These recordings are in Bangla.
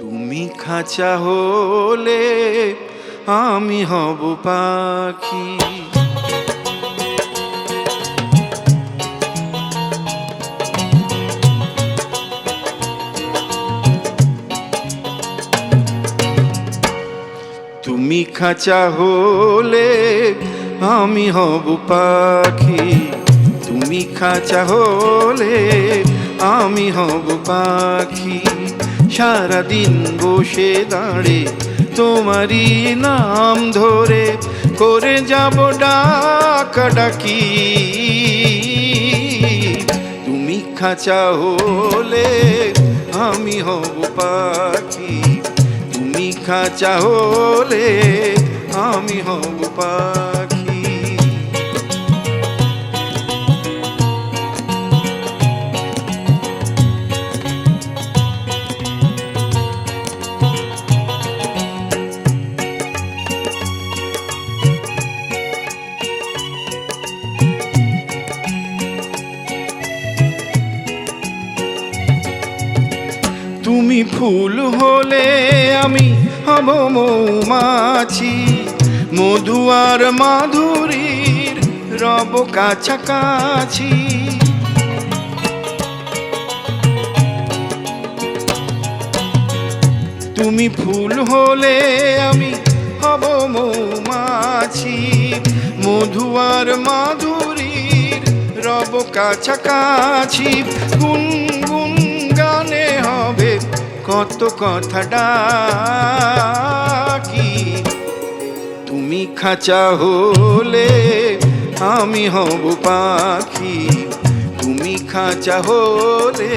তুমি খাঁচা হলে আমি হব পাখি। তুমি খাঁচা হলে আমি হব পাখি। তুমি খাঁচা হলে আমি হব পাখি। সারাদিন বসে দাঁড়ে তোমারই নাম ধরে করে যাব ডাকাডাকি। তুমি খাঁচা হলে আমি হব পাখি। তুমি খাঁচা হলে আমি হব পাখি। তুমি ফুল হলে আমি হব মৌমাছি। মধু আর মাধুরীর রব কাছাকাছি। তুমি ফুল হলে আমি হব মৌমাছি। মধু আর মাধুরীর রব কাছাকাছি। গুনগুন গানে হবে কত কথা ডাকি। তুমি খাঁচা হলে আমি হব পাখি। তুমি খাঁচা হলে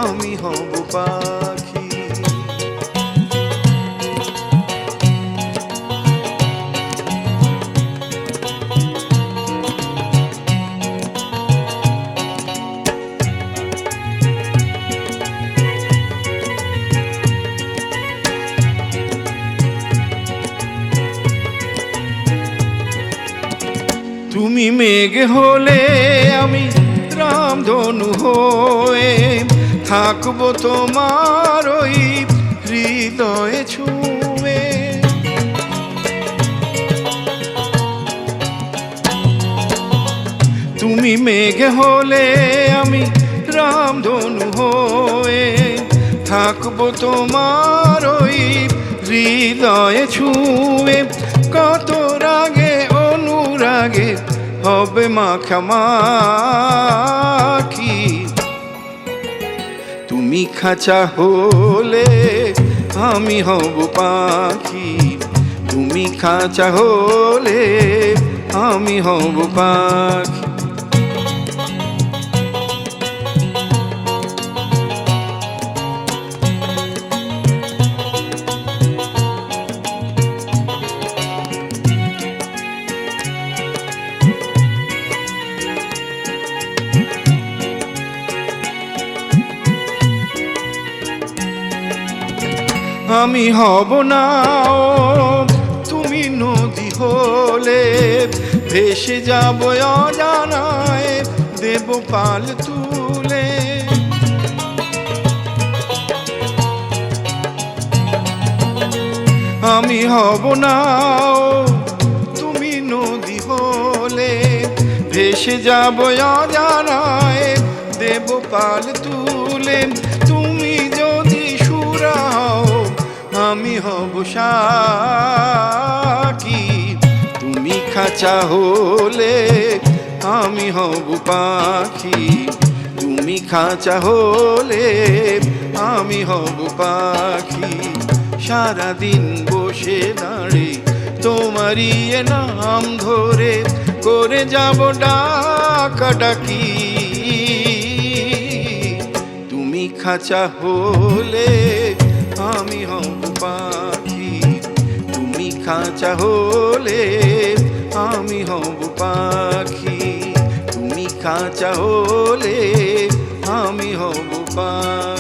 আমি হব পাখি। তুমি মেঘ হলে আমি রামধনু হয়ে থাকবো তোমার ওই হৃদয়ে ছুঁয়ে। তুমি মেঘ হলে আমি রামধনু হয়ে থাকবো তোমার ওই হৃদয়ে ছুঁয়ে। কত রাগে অনুরাগে হবে মাখামাখি। তুমি খাঁচা হলে আমি হব পাখি। তুমি খাঁচা হলে আমি হব পাখি। আমি হব না তুমি নদী হলে ভেসে যাব অজানায় দেব পাল তুলে। আমি হব না তুমি নদী হলে ভেসে যাব অজানায় দেব পাল তুলে। তুমি যদি সুরা আমি হব সাকি। তুমি খাঁচা হলে আমি হব পাখি। তুমি খাঁচা হলে আমি হব পাখি। সারাদিন বসে দাঁড়ে তোমারই নাম ধরে করে যাব ডাকাডাকি। তুমি খাঁচা হলে আমি হব পাখি। তুমি খাঁচা হলে আমি হব পাখি। তুমি খাঁচা হলে আমি হব পাখি।